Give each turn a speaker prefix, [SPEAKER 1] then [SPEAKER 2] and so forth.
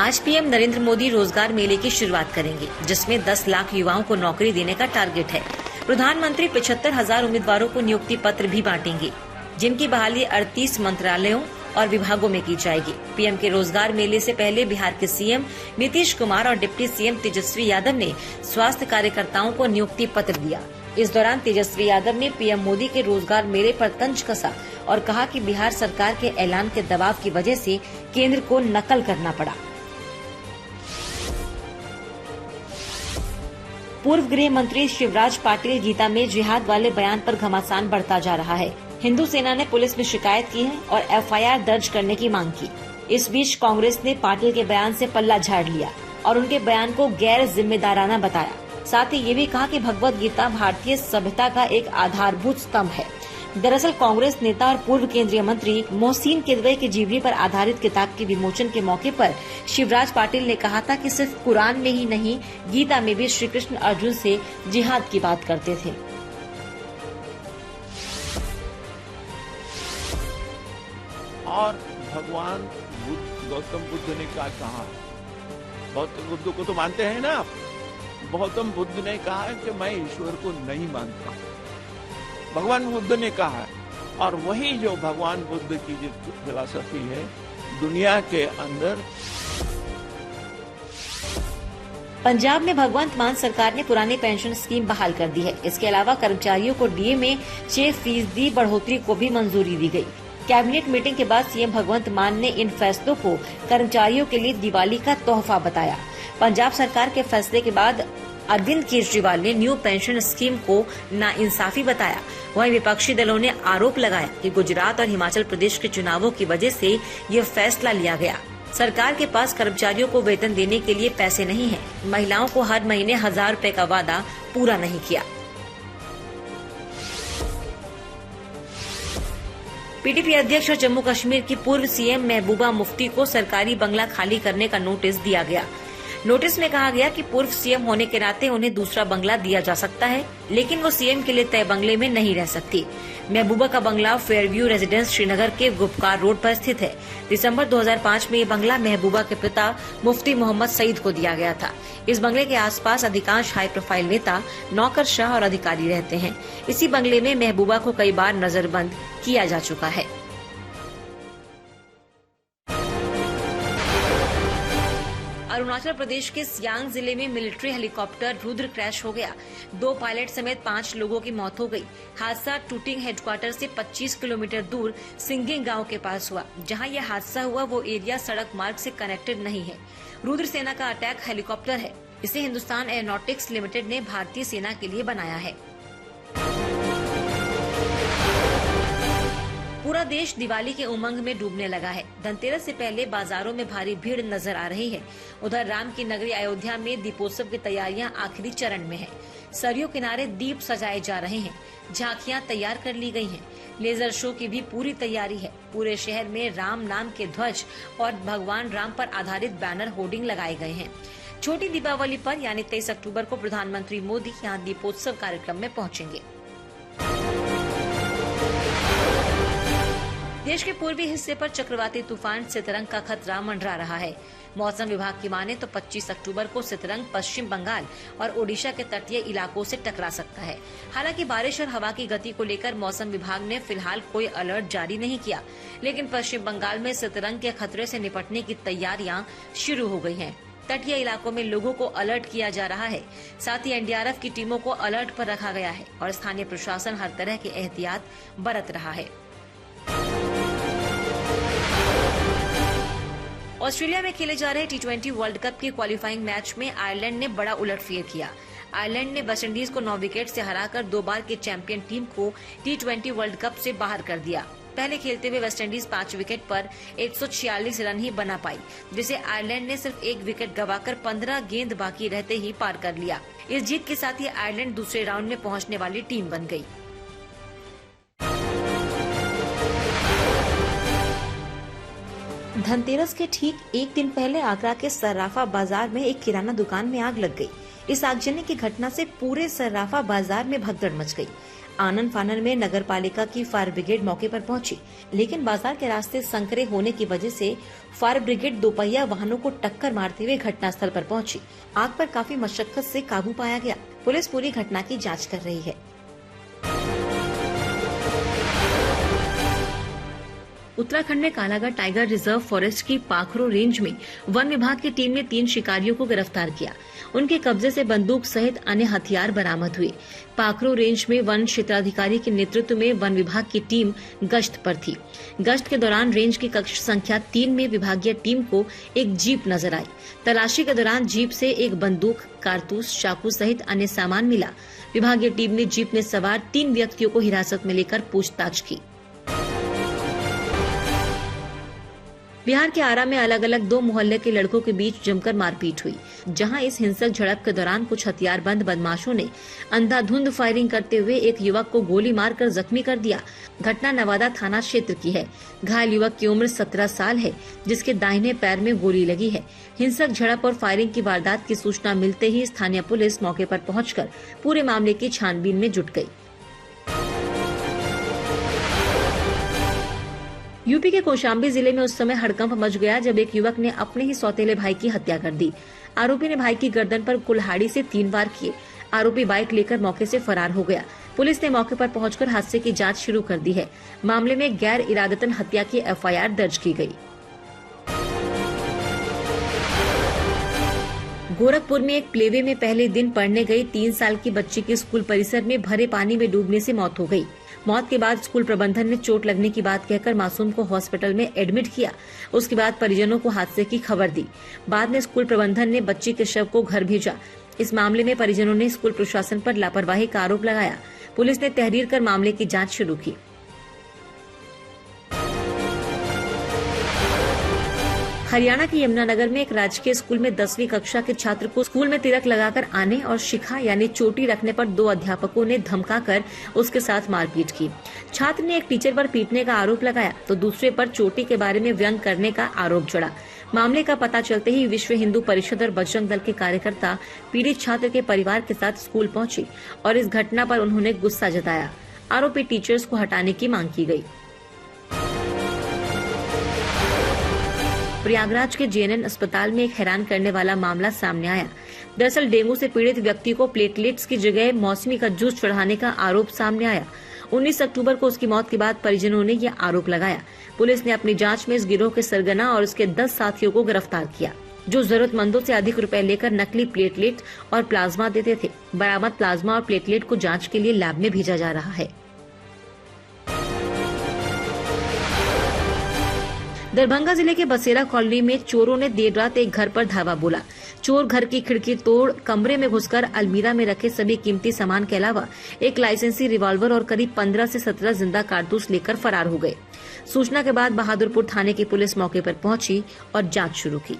[SPEAKER 1] आज पीएम नरेंद्र मोदी रोजगार मेले की शुरुआत करेंगे, जिसमें 10 लाख युवाओं को नौकरी देने का टारगेट है। प्रधानमंत्री 75,000 उम्मीदवारों को नियुक्ति पत्र भी बांटेंगे, जिनकी बहाली 38 मंत्रालयों और विभागों में की जाएगी। पीएम के रोजगार मेले से पहले बिहार के सीएम नीतीश कुमार और डिप्टी सीएम तेजस्वी यादव ने स्वास्थ्य कार्यकर्ताओं को नियुक्ति पत्र दिया। इस दौरान तेजस्वी यादव ने पीएम मोदी के रोजगार मेले पर तंज कसा और कहा कि बिहार सरकार के ऐलान के दबाव की वजह से केंद्र को नकल करना पड़ा। पूर्व गृह मंत्री शिवराज पाटिल गीता में जिहाद वाले बयान पर घमासान बढ़ता जा रहा है। हिंदू सेना ने पुलिस में शिकायत की है और एफआईआर दर्ज करने की मांग की। इस बीच कांग्रेस ने पाटिल के बयान से पल्ला झाड़ लिया और उनके बयान को गैर जिम्मेदाराना बताया। साथ ही ये भी कहा कि भगवत गीता भारतीय सभ्यता का एक आधारभूत स्तंभ है। दरअसल कांग्रेस नेता और पूर्व केंद्रीय मंत्री मोहसिन किदवई की जीवनी पर आधारित किताब के विमोचन के मौके पर शिवराज पाटिल ने कहा था कि सिर्फ कुरान में ही नहीं, गीता में भी श्री कृष्ण अर्जुन से जिहाद की बात करते थे।
[SPEAKER 2] और भगवान गौतम बुद्ध ने क्या कहा? गौतम बुद्ध को तो मानते हैं ना आप? गौतम बुद्ध ने कहा कि मैं ईश्वर को नहीं मानता, भगवान बुद्ध ने कहा है। और वही जो भगवान बुद्ध की जो फिलॉसफी है दुनिया के अंदर।
[SPEAKER 1] पंजाब में भगवंत मान सरकार ने पुरानी पेंशन स्कीम बहाल कर दी है। इसके अलावा कर्मचारियों को डीए में 6% बढ़ोतरी को भी मंजूरी दी गई। कैबिनेट मीटिंग के बाद सीएम भगवंत मान ने इन फैसलों को कर्मचारियों के लिए दिवाली का तोहफा बताया। पंजाब सरकार के फैसले के बाद अरविंद केजरीवाल ने न्यू पेंशन स्कीम को नाइंसाफी बताया। वहीं विपक्षी दलों ने आरोप लगाया कि गुजरात और हिमाचल प्रदेश के चुनावों की वजह से ये फैसला लिया गया। सरकार के पास कर्मचारियों को वेतन देने के लिए पैसे नहीं है। महिलाओं को हर महीने 1000 रुपए का वादा पूरा नहीं किया। पीडीपी अध्यक्ष और जम्मू कश्मीर की पूर्व सीएम महबूबा मुफ्ती को सरकारी बंगला खाली करने का नोटिस दिया गया। नोटिस में कहा गया कि पूर्व सीएम होने के नाते उन्हें दूसरा बंगला दिया जा सकता है, लेकिन वो सीएम के लिए तय बंगले में नहीं रह सकती। महबूबा का बंगला फेयरव्यू रेजिडेंस श्रीनगर के गुपकार रोड पर स्थित है। दिसंबर 2005 में ये बंगला महबूबा के पिता मुफ्ती मोहम्मद सईद को दिया गया था। इस बंगले के आसपास अधिकांश हाई प्रोफाइल नेता, नौकरशाह और अधिकारी रहते हैं। इसी बंगले में महबूबा को कई बार नजरबंद किया जा चुका है। अरुणाचल प्रदेश के सियांग जिले में मिलिट्री हेलीकॉप्टर रुद्र क्रैश हो गया। 2 पायलट समेत 5 लोगों की मौत हो गई। हादसा टूटिंग हेडक्वार्टर से 25 किलोमीटर दूर सिंगिंग गांव के पास हुआ। जहां यह हादसा हुआ वो एरिया सड़क मार्ग से कनेक्टेड नहीं है। रुद्र सेना का अटैक हेलीकॉप्टर है। इसे हिंदुस्तान एयरोनॉटिक्स लिमिटेड ने भारतीय सेना के लिए बनाया है। पूरा देश दिवाली के उमंग में डूबने लगा है। धनतेरस से पहले बाजारों में भारी भीड़ नजर आ रही है। उधर राम की नगरी अयोध्या में दीपोत्सव की तैयारियां आखिरी चरण में है। सरयू किनारे दीप सजाए जा रहे हैं। झांकियां तैयार कर ली गई हैं। लेजर शो की भी पूरी तैयारी है। पूरे शहर में राम नाम के ध्वज और भगवान राम पर आधारित बैनर होर्डिंग लगाए गए हैं। छोटी दीपावली पर यानी 23 अक्टूबर को प्रधानमंत्री मोदी यहाँ दीपोत्सव कार्यक्रम में पहुँचेंगे। देश के पूर्वी हिस्से पर चक्रवाती तूफान सितरंग का खतरा मंडरा रहा है। मौसम विभाग की माने तो 25 अक्टूबर को सितरंग पश्चिम बंगाल और ओडिशा के तटीय इलाकों से टकरा सकता है। हालांकि बारिश और हवा की गति को लेकर मौसम विभाग ने फिलहाल कोई अलर्ट जारी नहीं किया, लेकिन पश्चिम बंगाल में सितरंग के खतरे से निपटने की तैयारियां शुरू हो गई हैं। तटीय इलाकों में लोगों को अलर्ट किया जा रहा है। साथ ही एनडीआरएफ की टीमों को अलर्ट पर रखा गया है और स्थानीय प्रशासन हर तरह की एहतियात बरत रहा है। ऑस्ट्रेलिया में खेले जा रहे T20 वर्ल्ड कप के क्वालिफाइंग मैच में आयरलैंड ने बड़ा उलटफेर किया। आयरलैंड ने वेस्टइंडीज को 9 विकेट से हराकर 2 बार के चैंपियन टीम को T20 वर्ल्ड कप से बाहर कर दिया। पहले खेलते हुए वेस्टइंडीज 5 विकेट पर 146 रन ही बना पाई, जिसे आयरलैंड ने सिर्फ 1 विकेट गंवाकर 15 गेंद बाकी रहते ही पार कर लिया। इस जीत के साथ ही आयरलैंड दूसरे राउंड में पहुंचने वाली टीम बन गई। धनतेरस के ठीक एक दिन पहले आगरा के सर्राफा बाजार में एक किराना दुकान में आग लग गई। इस आगजनी की घटना से पूरे सर्राफा बाजार में भगदड़ मच गई। आनन फानन में नगर पालिका की फायर ब्रिगेड मौके पर पहुंची, लेकिन बाजार के रास्ते संकरे होने की वजह से फायर ब्रिगेड दोपहिया वाहनों को टक्कर मारते हुए घटनास्थल पर पहुंची। आग पर काफी मशक्कत से काबू पाया गया। पुलिस पूरी घटना की जांच कर रही है। उत्तराखंड में कालागढ़ टाइगर रिजर्व फॉरेस्ट की पाखरो रेंज में वन विभाग की टीम ने 3 शिकारियों को गिरफ्तार किया। उनके कब्जे से बंदूक सहित अन्य हथियार बरामद हुए। पाखरो रेंज में वन क्षेत्राधिकारी के नेतृत्व में वन विभाग की टीम गश्त पर थी। गश्त के दौरान रेंज की कक्ष संख्या 3 में विभागीय टीम को एक जीप नजर आई। तलाशी के दौरान जीप से एक बंदूक, कारतूस, चाकू सहित अन्य सामान मिला। विभागीय टीम ने जीप में सवार 3 व्यक्तियों को हिरासत में लेकर पूछताछ की। बिहार के आरा में अलग अलग 2 मोहल्ले के लड़कों के बीच जमकर मारपीट हुई, जहां इस हिंसक झड़प के दौरान कुछ हथियारबंद बदमाशों ने अंधाधुंध फायरिंग करते हुए एक युवक को गोली मारकर जख्मी कर दिया। घटना नवादा थाना क्षेत्र की है। घायल युवक की उम्र 17 साल है, जिसके दाहिने पैर में गोली लगी है। हिंसक झड़प और फायरिंग की वारदात की सूचना मिलते ही स्थानीय पुलिस मौके पर पहुंचकर पूरे मामले की छानबीन में जुट गई। यूपी के कौशाम्बी जिले में उस समय हड़कंप मच गया जब एक युवक ने अपने ही सौतेले भाई की हत्या कर दी। आरोपी ने भाई की गर्दन पर कुल्हाड़ी से 3 वार किए। आरोपी बाइक लेकर मौके से फरार हो गया। पुलिस ने मौके पर पहुंचकर हादसे की जांच शुरू कर दी है। मामले में गैर इरादतन हत्या की FIR दर्ज की गई। गोरखपुर में एक प्लेवे में पहले दिन पढ़ने गई 3 साल की बच्ची की स्कूल परिसर में भरे पानी में डूबने से मौत हो गई। मौत के बाद स्कूल प्रबंधन ने चोट लगने की बात कहकर मासूम को हॉस्पिटल में एडमिट किया। उसके बाद परिजनों को हादसे की खबर दी। बाद में स्कूल प्रबंधन ने बच्ची के शव को घर भेजा। इस मामले में परिजनों ने स्कूल प्रशासन पर लापरवाही का आरोप लगाया। पुलिस ने तहरीर कर मामले की जांच शुरू की। हरियाणा के यमुनानगर में एक राजकीय स्कूल में 10वीं कक्षा के छात्र को स्कूल में तिलक लगाकर आने और शिखा यानी चोटी रखने पर 2 अध्यापकों ने धमकाकर उसके साथ मारपीट की। छात्र ने एक टीचर पर पीटने का आरोप लगाया तो दूसरे पर चोटी के बारे में व्यंग करने का आरोप जड़ा। मामले का पता चलते ही विश्व हिंदू परिषद और बजरंग दल के कार्यकर्ता पीड़ित छात्र के परिवार के साथ स्कूल पहुंचे और इस घटना पर उन्होंने गुस्सा जताया। आरोपी टीचर्स को हटाने की मांग की गयी। प्रयागराज के JNN अस्पताल में एक हैरान करने वाला मामला सामने आया। दरअसल डेंगू से पीड़ित व्यक्ति को प्लेटलेट्स की जगह मौसमी का जूस चढ़ाने का आरोप सामने आया। 19 अक्टूबर को उसकी मौत के बाद परिजनों ने यह आरोप लगाया। पुलिस ने अपनी जांच में इस गिरोह के सरगना और उसके 10 साथियों को गिरफ्तार किया, जो जरूरतमंदों से अधिक रुपए लेकर नकली प्लेटलेट और प्लाज्मा देते थे। बरामद प्लाज्मा और प्लेटलेट को जाँच के लिए लैब में भेजा जा रहा है। दरभंगा जिले के बसेरा कॉलोनी में चोरों ने देर रात एक घर पर धावा बोला। चोर घर की खिड़की तोड़ कमरे में घुसकर अलमीरा में रखे सभी कीमती सामान के अलावा एक लाइसेंसी रिवॉल्वर और करीब 15 से 17 जिंदा कारतूस लेकर फरार हो गए। सूचना के बाद बहादुरपुर थाने की पुलिस मौके पर पहुंची और जांच शुरू की।